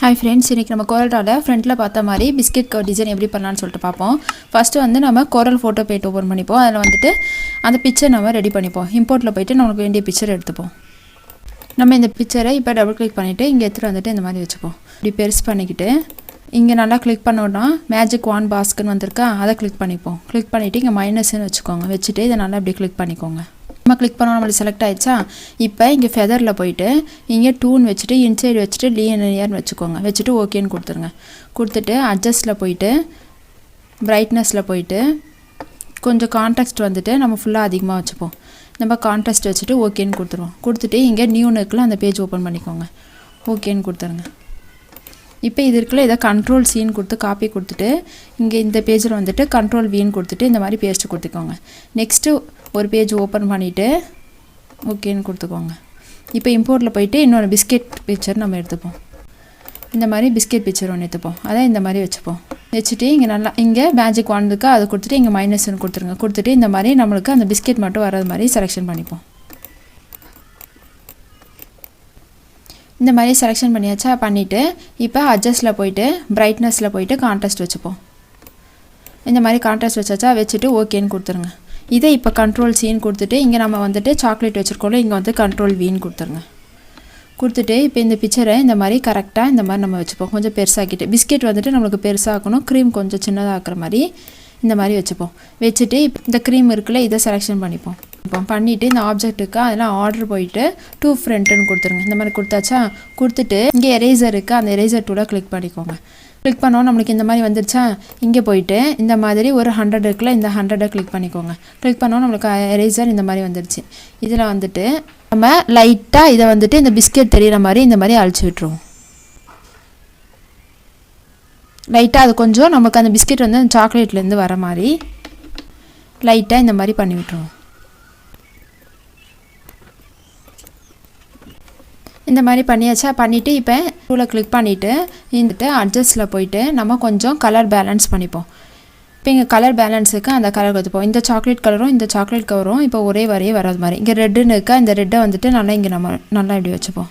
Hi friends, இன்னைக்கு நம்ம coreldraw ஃப்ரண்ட்ல பார்த்த மாதிரி பிஸ்கட் டிசைன் எப்படி பண்ணலாம்னு சொல்லிட்டு பாப்போம். ஃபர்ஸ்ட் வந்து நம்ம corel photo page ஓபன் பண்ணிப்போம். அதுல வந்துட்டு அந்த பிக்சர் நம்ம ரெடி பண்ணிப்போம். இம்போர்ட்ல போய்ட்டு நமக்கு வேண்டிய பிக்சர் எடுத்துப்போம். நம்ம இந்த பிக்சரை இப்போ டபுள் கிளிக் பண்ணிட்டு இங்க எடுத்து வந்துட்டு இந்த மாதிரி வெச்சுப்போம். இப்படி பெருசு பண்ணிக்கிட்டு இங்க நல்லா கிளிக் பண்ணோம்னா மேஜிக் வான் பாஸ்க்னு வந்திருக்கா அதை கிளிக் பண்ணிப்போம். கிளிக் பண்ணிட்டு இங்க மைனஸ்னு வெச்சுக்கோங்க. வெச்சிட்டு இத நல்லா இப்படி கிளிக் பண்ணிக்கோங்க. நம்ம கிளிக் பண்ணா நமக்கு செலக்ட் ஆயிடுச்சா. இப்போ இங்க ஃபெதர்ல போய்ட்டு இங்க டூன் வெச்சிட்டு இன்சைட் வெச்சிட்டு லீனியர் வெச்சுக்கோங்க. வெச்சிட்டு ஓகேன்னு கொடுத்துருங்க. கொடுத்துட்டு அட்ஜஸ்ட்ல போய்ட்டு பிரைட்னஸ்ல போய்ட்டு கொஞ்சம் கான்ட்ராஸ்ட் வந்துட்டு நம்ம ஃபுல்லா அதிகமா வெச்சுப்போம். நம்ம கான்ட்ராஸ்ட் வெச்சிட்டு ஓகேன்னு கொடுத்துருவோம். கொடுத்துட்டு இங்க நியூன்னு இருக்குல அந்த பேஜ் ஓபன் பண்ணிக்கோங்க. ஓகேன்னு கொடுத்துருங்க. இப்போ இது இருக்குல இத கண்ட்ரோல் C ன்னு கொடுத்து காப்பி கொடுத்துட்டு இங்க இந்த பேஜ்ல வந்துட்டு கண்ட்ரோல் V ன்னு கொடுத்துட்டு இந்த மாதிரி பேஸ்ட் கொடுத்துக்கோங்க. நெக்ஸ்ட் ஒரு பேஜ் ஓபன் பண்ணிட்டு ஓகேன்னு கொடுத்துக்கோங்க. இப்போ இம்போர்ட்ல போய்ட்டு இன்னொரு பிஸ்கட் பிக்சர் நம்ம எடுத்துப்போம். இந்த மாதிரி பிஸ்கட் பிக்சர் ஒன்னு எடுத்துப்போம். அத இந்த மாதிரி வெச்சுப்போம். வெச்சிட்டு இங்க நல்லா இங்க மேஜிக் வான் இருக்கு அது கொடுத்துட்டு இங்க மைனஸ்னு கொடுத்துருங்க. கொடுத்துட்டு இந்த மாதிரி நமக்கு அந்த பிஸ்கட் மட்டும் வரது மாதிரி செலக்ஷன் பண்ணிப்போம். இந்த மாதிரி செலக்ஷன் பண்ணியாச்சா. பண்ணிட்டு இப்போ அட்ஜஸ்ட்ல போய்ட்டு பிரைட்னஸ்ல போய்ட்டு கான்ட்ராஸ்ட் வெச்சுப்போம். இந்த மாதிரி கான்ட்ராஸ்ட் வெச்சாச்சா. வெச்சிட்டு ஓகேன்னு கொடுத்துருங்க. இதை இப்போ கண்ட்ரோல் C ன்னு கொடுத்துட்டு இங்க நம்ம வந்துட்டு சாக்லேட் வெச்சிருக்கோம்ல இங்க வந்து கண்ட்ரோல் V ன்னு கொடுத்துருங்க. கொடுத்துட்டு இப்போ இந்த பிக்சரை இந்த மாதிரி கரெக்ட்டா இந்த மாதிரி நம்ம வெச்சுப்போம். கொஞ்சம் பெருசாக்கிட்டு பிஸ்கட் வந்துட்டு நமக்கு பெருசாக்கணும். க்ரீம் கொஞ்சம் சின்னதா ஆக்குற மாதிரி இந்த மாதிரி வெச்சுப்போம். வெச்சிட்டு இந்த க்ரீம் இருக்குல இத செலக்ஷன் பண்ணிப்போம். பண்ணிட்டு இந்த ஆப்ஜெக்ட்டுக்கு அதெல்லாம் ஆர்டர் போய்ட்டு டு ஃப்ரண்ட்னு கொடுத்துருங்க. இந்த மாதிரி கொடுத்தாச்சா. கொடுத்துட்டு இங்க எரேசர் இருக்கு அந்த எரேசர் டூல கிளிக் பண்ணிக்கோங்க. கிளிக் பண்ணோம் நமக்கு இந்த மாதிரி வந்துருச்சா. இங்க போய்ட்டு இந்த மாதிரி ஒரு 100 இருக்குல இந்த 100 கிளிக் பண்ணிக்கோங்க. கிளிக் பண்ணோம் நமக்கு எரேசர் இந்த மாதிரி வந்துருச்சு. இதுல வந்துட்டு நம்ம லைட்டா இத வந்துட்டு இந்த பிஸ்கட் தெரியற மாதிரி இந்த மாதிரி அழிச்சு விட்டுருவோம். லைட்டா அது கொஞ்சம் நமக்கு அந்த பிஸ்கட் வந்து சாக்லேட்ல இருந்து வர மாதிரி லைட்டா இந்த மாதிரி பண்ணி விட்டுருவோம். இந்த மாதிரி பண்ணியாச்சா. பண்ணிட்டு இப்போ டூல கிளிக் பண்ணிட்டு இந்த அட்ஜஸ்ட்ல போய்ட்டு நம்ம கொஞ்சம் கலர் பேலன்ஸ் பண்ணிப்போம். இப்போ இங்க கலர் பேலன்ஸ்க்கு அந்த கலர் கொடுத்துப்போம். இந்த சாக்லேட் கலரும் இந்த சாக்லேட் கலரும் இப்போ ஒரே வரையே வராத மாதிரி இங்க ரெட்னு இருக்கா இந்த ரெட்டை வந்துட்டு நல்லா இங்க நம்ம நல்லா இப்படி வெச்சுப்போம்.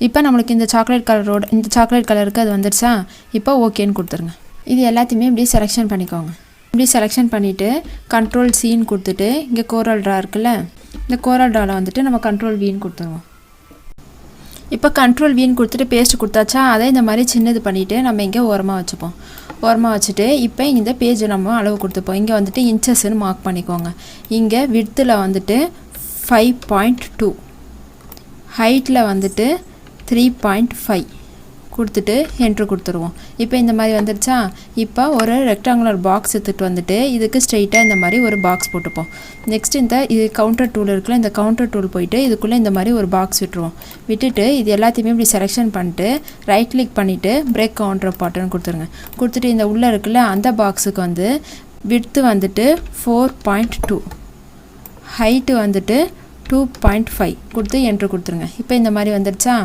இப்போ நமக்கு இந்த சாக்லேட் கலரோட இந்த சாக்லேட் கலருக்கு அது வந்துருச்சா. இப்போ ஓகேன்னு கொடுத்துருங்க. இது எல்லாத்தையுமே இப்படி செலக்ஷன் பண்ணிக்கோங்க. இப்படி செலக்ஷன் பண்ணிட்டு கண்ட்ரோல் C ன்னு கொடுத்துட்டு இங்க coreldraw இருக்குல்ல இந்த coreldraw வந்துட்டு நம்ம கண்ட்ரோல் V ன்னு கொடுத்துருவோம். இப்போ கண்ட்ரோல் V ன்னு கொடுத்துட்டு பேஸ்ட் கொடுத்தாச்சா. அதை இந்த மாதிரி சின்னது பண்ணிட்டு நம்ம இங்க ஓரமா வச்சுப்போம். ஓரமா வச்சுட்டு இப்போ இந்த பேஜ் நம்ம அளவு கொடுத்துப்போம். இங்க வந்துட்டு இன்ச்சஸ்னு மார்க் பண்ணிக்கோங்க. இங்க விட்த்ல வந்துட்டு 5.2 ஹைட்ல வந்துட்டு 3.5 கொடுத்துட்டு என்டர் கொடுத்துருவோம். இப்போ இந்த மாதிரி வந்துருச்சா. இப்போ ஒரு ரெக்டாங்குலர் பாக்ஸ் எடுத்துட்டு வந்துட்டு இதுக்கு ஸ்ட்ரைட்டா இந்த மாதிரி ஒரு பாக்ஸ் போட்டுப்போம். நெக்ஸ்ட் இந்த இது கவுண்டர் டூல் இருக்குல இந்த கவுண்டர் டூல் போய்ட்டு இதுக்குள்ள இந்த மாதிரி ஒரு பாக்ஸ் விட்டுருவோம். விட்டுட்டு இது எல்லாத்தையுமே இப்படி செலக்ஷன் பண்ணிட்டு ரைட் கிளிக் பண்ணிட்டு பிரேக் கவுண்டர் பாட்டன் கொடுத்துருங்க. கொடுத்துட்டு இந்த உள்ள இருக்குல அந்த பாக்ஸுக்கு வந்து விட்த் வந்துட்டு 4.2 ஹைட் வந்துட்டு 2.5 கொடுத்து என்டர் கொடுத்துருங்க. இப்போ இந்த மாதிரி வந்துருச்சா.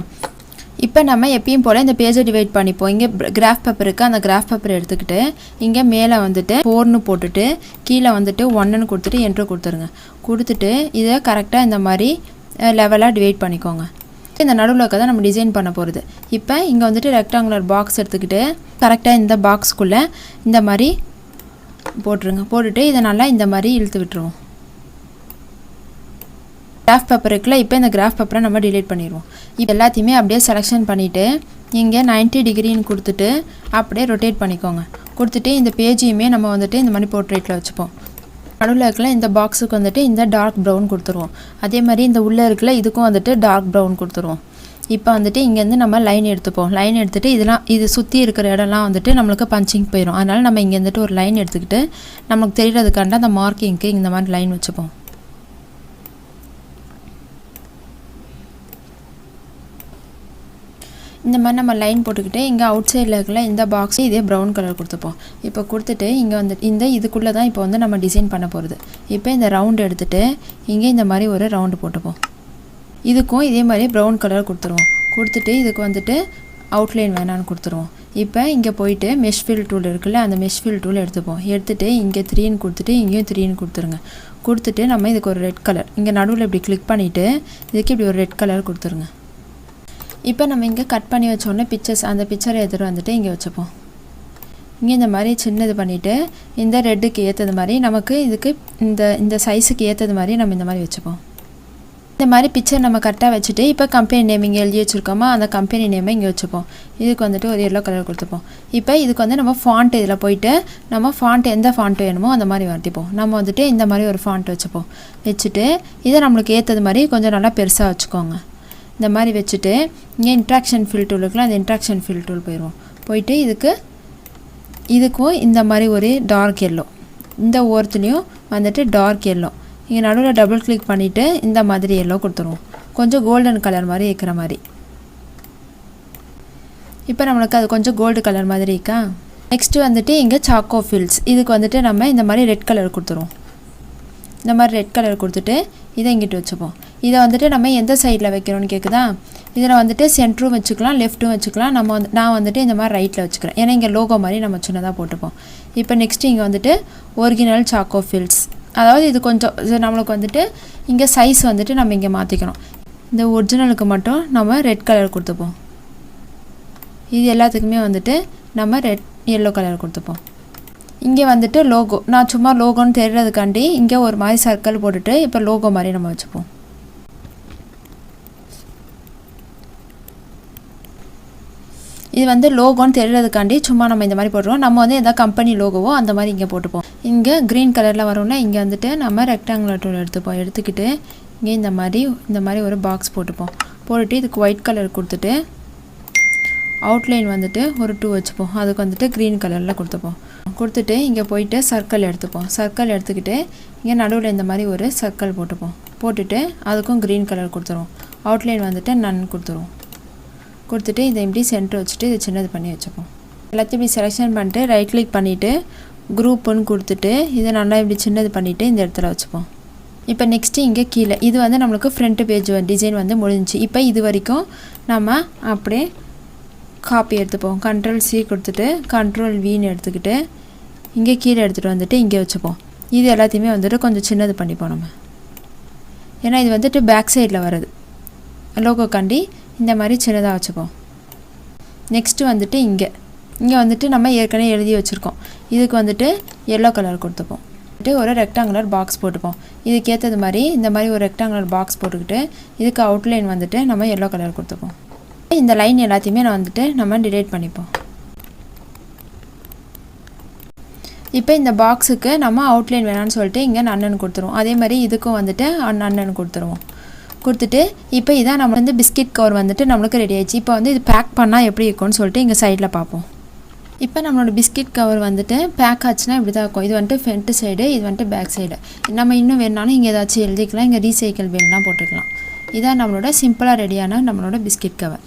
இப்போ நம்ம எப்பயும் போல இந்த பேஜை டிவைட் பண்ணிப்போம். இங்க கிராஃப் பேப்பர் இருக்கு அந்த கிராஃப் பேப்பர் எடுத்துக்கிட்டு இங்க மேலே வந்துட்டு 4 ன்னு போட்டுட்டு கீழே வந்துட்டு 1 ன்னு கொடுத்துட்டு என்டர் கொடுத்துருங்க. கொடுத்துட்டு இதை கரெக்டா இந்த மாதிரி லெவலா டிவைட் பண்ணிக்கோங்க. இந்த நடுவுல இருக்கத நம்ம டிசைன் பண்ண போறது. இப்போ இங்க வந்துட்டு ரெக்டாங்குலர் பாக்ஸ் எடுத்துக்கிட்டு கரெக்டா இந்த பாக்ஸ்க்குள்ள இந்த மாதிரி போட்டுருங்க. போட்டுட்டு இதை நல்லா இந்த மாதிரி இழுத்து விட்டுருவோம். கிராஃப் பேப்பர் இருக்குல இப்போ இந்த கிராஃப் பேப்பரை நம்ம டிலீட் பண்ணிடுவோம். இப்போ எல்லாத்தையுமே அப்படியே செலக்ஷன் பண்ணிட்டு இங்கே 90 டிகிரின்னு கொடுத்துட்டு அப்படியே ரொட்டேட் பண்ணிக்கோங்க. கொடுத்துட்டு இந்த பேஜையுமே நம்ம வந்துட்டு இந்த மாதிரி போர்ட்ரேட்டில் வச்சுப்போம். நடுவில் இருக்கல இந்த பாக்ஸுக்கு வந்துட்டு இந்த டார்க் ப்ரௌன் கொடுத்துருவோம். அதே மாதிரி இந்த உள்ளே இருக்கல இதுக்கும் வந்துட்டு டார்க் ப்ரௌன் கொடுத்துருவோம். இப்போ வந்துட்டு இங்கேருந்து நம்ம லைன் எடுத்துப்போம். லைன் எடுத்துட்டு இதெல்லாம் இது சுற்றி இருக்கிற இடம்லாம் வந்துட்டு நம்மளுக்கு பஞ்சிங் போயிடும். அதனால நம்ம இங்கே வந்துட்டு ஒரு லைன் எடுத்துக்கிட்டு நமக்கு தெரியறதுக்காண்ட அந்த மார்க்கிங்க்கு இந்த மாதிரி லைன் வச்சுப்போம். இந்த மாதிரி நம்ம லைன் போட்டுக்கிட்டு இங்கே அவுட் சைடில் இருக்கல இந்த பாக்ஸ் இதே ப்ரௌன் கலர் கொடுத்துப்போம். இப்போ கொடுத்துட்டு இங்கே வந்து இந்த இதுக்குள்ளே தான் இப்போ வந்து நம்ம டிசைன் பண்ண போகிறது. இப்போ இந்த ரவுண்ட் எடுத்துட்டு இங்கே இந்த மாதிரி ஒரு ரவுண்டு போட்டுப்போம். இதுக்கும் இதே மாதிரி ப்ரௌன் கலர் கொடுத்துருவோம். கொடுத்துட்டு இதுக்கு வந்துட்டு அவுட்லைன் வேணான்னு கொடுத்துருவோம். இப்போ இங்கே போயிட்டு மெஷ் ஃபில் டூல் இருக்குல்ல அந்த மெஷ் ஃபில் டூல் எடுத்துப்போம். எடுத்துட்டு இங்கே 3 ன்னு கொடுத்துட்டு இங்கேயும் 3 ன்னு கொடுத்துருங்க. கொடுத்துட்டு நம்ம இதுக்கு ஒரு ரெட் கலர் இங்கே நடுவில் இப்படி கிளிக் பண்ணிவிட்டு இதுக்கு இப்படி ஒரு ரெட் கலர் கொடுத்துருங்க. இப்போ நம்ம இங்கே கட் பண்ணி வச்சோடனே பிக்சர்ஸ் அந்த பிக்சரை எடுத்துகிட்டு வந்துட்டு இங்கே வச்சுப்போம். இங்கே இந்த மாதிரி சின்னது பண்ணிவிட்டு இந்த ரெட்டுக்கு ஏற்றது மாதிரி நமக்கு இதுக்கு இந்த சைஸுக்கு ஏற்றது மாதிரி நம்ம இந்த மாதிரி வச்சுப்போம். இந்த மாதிரி பிக்சர் நம்ம கரெக்டாக வச்சுட்டு இப்போ கம்பெனி நேம் இங்கே எழுதி வச்சுருக்கோமா அந்த கம்பெனி நேமை இங்கே வச்சுப்போம். இதுக்கு வந்துட்டு ஒரு எல்லோ கலர் கொடுத்துப்போம். இப்போ இதுக்கு வந்து நம்ம ஃபாண்ட் இதில் போயிட்டு நம்ம ஃபாண்ட் எந்த ஃபாண்ட் வேணுமோ அந்த மாதிரி மாற்றிப்போம். நம்ம வந்துட்டு இந்த மாதிரி ஒரு ஃபாண்ட் வச்சுப்போம். வச்சுட்டு இதை நம்மளுக்கு ஏற்றது மாதிரி கொஞ்சம் நல்லா பெருசாக வச்சுக்கோங்க. இந்த மாதிரி வச்சுட்டு இங்கே இன்ட்ராக்ஷன் ஃபில் டூல் இருக்குல்ல அந்த இன்ட்ராக்ஷன் ஃபில் டூல் போயிடுவோம். போயிட்டு இதுக்கும் இந்த மாதிரி ஒரு டார்க் எல்லோ, இந்த ஓரத்துலேயும் வந்துட்டு டார்க் எல்லோ, இங்கே நடுவில் டபுள் கிளிக் பண்ணிவிட்டு இந்த மாதிரி எல்லோ கொடுத்துருவோம். கொஞ்சம் கோல்டன் கலர் மாதிரி இருக்கிற மாதிரி. இப்போ நம்மளுக்கு அது கொஞ்சம் கோல்டு கலர் மாதிரி இருக்கா. நெக்ஸ்ட்டு வந்துட்டு இங்கே சாக்கோ ஃபில்ஸ், இதுக்கு வந்துட்டு நம்ம இந்த மாதிரி ரெட் கலர் கொடுத்துருவோம். இந்த மாதிரி ரெட் கலர் கொடுத்துட்டு இதை இங்கிட்டு வச்சுப்போம். இதை வந்துட்டு நம்ம எந்த சைடில் வைக்கிறோன்னு கேட்குதா. இதில் வந்துட்டு சென்டரும் வச்சுக்கலாம், லெஃப்ட்டும் வச்சுக்கலாம். நான் வந்துட்டு இந்த மாதிரி ரைட்டில் வச்சுக்கிறேன். ஏன்னா இங்கே லோகோ மாதிரி நம்ம சின்னதாக போட்டுப்போம். இப்போ நெக்ஸ்ட்டு இங்கே வந்துட்டு ஒரிஜினல் சாக்கோ ஃபில்ஸ், அதாவது இது கொஞ்சம் நம்மளுக்கு வந்துட்டு இங்கே சைஸ் வந்துட்டு நம்ம இங்கே மாற்றிக்கணும். இந்த ஒரிஜினலுக்கு மட்டும் நம்ம ரெட் கலர் கொடுத்துப்போம். இது எல்லாத்துக்குமே வந்துட்டு நம்ம எல்லோ கலர் கொடுத்துப்போம். இங்கே வந்துட்டு லோகோ, நான் சும்மா லோகோன்னு தெரிகிறதுக்காண்டி இங்கே ஒரு மாதிரி சர்க்கிள் போட்டுட்டு இப்போ லோகோ மாதிரி நம்ம வச்சுப்போம். இது வந்து லோகோன்னு தெரிகிறதுக்காண்டி சும்மா நம்ம இந்த மாதிரி போட்டுருவோம். நம்ம வந்து எந்த கம்பெனி லோகோவோ அந்த மாதிரி இங்கே போட்டுப்போம். இங்கே க்ரீன் கலரில் வரும்னா இங்கே வந்துட்டு நம்ம ரெக்டாங்குலர் டூல் எடுத்துப்போம். எடுத்துக்கிட்டு இங்கே இந்த மாதிரி ஒரு பாக்ஸ் போட்டுப்போம். போட்டுட்டு இதுக்கு ஒயிட் கலர் கொடுத்துட்டு அவுட்லைன் வந்துட்டு ஒரு 2 வச்சுப்போம். அதுக்கு வந்துட்டு க்ரீன் கலரில் கொடுத்துப்போம். கொடுத்துட்டு இங்கே போயிட்டு சர்க்கிள் எடுத்துப்போம். சர்க்கிள் எடுத்துக்கிட்டு இங்கே நடுவில் இந்த மாதிரி ஒரு சர்க்கிள் போட்டுப்போம். போட்டுட்டு அதுக்கும் க்ரீன் கலர் கொடுத்துருவோம். அவுட்லைன் வந்துட்டு நன் கொடுத்துருவோம். கொடுத்துட்டு இதை இப்படி சென்டர் வச்சுட்டு இதை சின்னது பண்ணி வச்சுப்போம். எல்லாத்தையும் இப்படி செலெக்ஷன் பண்ணிட்டு ரைட் கிளிக் பண்ணிவிட்டு குரூப்புன்னு கொடுத்துட்டு இதை நல்லா இப்படி சின்னது பண்ணிவிட்டு இந்த இடத்துல வச்சுப்போம். இப்போ நெக்ஸ்ட்டு இங்கே கீழே இது வந்து நம்மளுக்கு ஃப்ரண்ட் பேஜ் டிசைன் வந்து முடிஞ்சிச்சு. இப்போ இது வரைக்கும் நம்ம அப்படியே காப்பி எடுத்துப்போம். Ctrl+C கொடுத்துட்டு Ctrl+Vன்னு எடுத்துக்கிட்டு இங்கே கீழே எடுத்துகிட்டு வந்துட்டு இங்கே வச்சுப்போம். இது எல்லாத்தையுமே வந்துட்டு கொஞ்சம் சின்னது பண்ணிப்போம் நம்ம. ஏன்னா இது வந்துட்டு பேக் சைடில் வருது லோகோ காண்டி இந்த மாதிரி சின்னதாக வச்சுப்போம். நெக்ஸ்ட்டு வந்துட்டு இங்கே வந்துட்டு நம்ம ஏற்கனவே எழுதி வச்சுருக்கோம். இதுக்கு வந்துட்டு எல்லோ கலர் கொடுத்துப்போம். ஒரு ரெக்டாங்குலர் பாக்ஸ் போட்டுப்போம். இதுக்கு ஏற்றது மாதிரி இந்த மாதிரி ஒரு ரெக்டாங்குலர் பாக்ஸ் போட்டுக்கிட்டு இதுக்கு அவுட்லைன் வந்துட்டு நம்ம எல்லோ கலர் கொடுத்துப்போம். இந்த லைன் எல்லாத்தையுமே நம்ம டிலீட் பண்ணிப்போம். இப்போ இந்த பாக்ஸுக்கு நம்ம அவுட்லைன் வேணான்னு சொல்லிட்டு இங்கே நன்னன் கொடுத்துருவோம். அதே மாதிரி இதுக்கும் வந்துட்டு நன்னன் கொடுத்துருவோம். கொடுத்துட்டு இப்போ இதான் நம்ம வந்து பிஸ்கெட் கவர் வந்துட்டு நம்மளுக்கு ரெடி ஆயிடுச்சு. இப்போ வந்து இது பேக் பண்ணால் எப்படி இருக்கும்னு சொல்லிட்டு இங்கே சைடில் பார்ப்போம். இப்போ நம்மளோட பிஸ்கெட் கவர் வந்துட்டு பேக் ஆச்சுன்னா இப்படி தான் இருக்கும். இது வந்துட்டு ஃப்ரண்ட் சைடு, இது வந்துட்டு பேக் சைடு. நம்ம இன்னும் வேணாலும் இங்கே ஏதாச்சும் எழுதிக்கலாம். இங்கே ரீசைக்கிள் வேணும்னா போட்டுக்கலாம். இதான் நம்மளோட சிம்பிளாக ரெடியான நம்மளோட பிஸ்கெட் கவர்.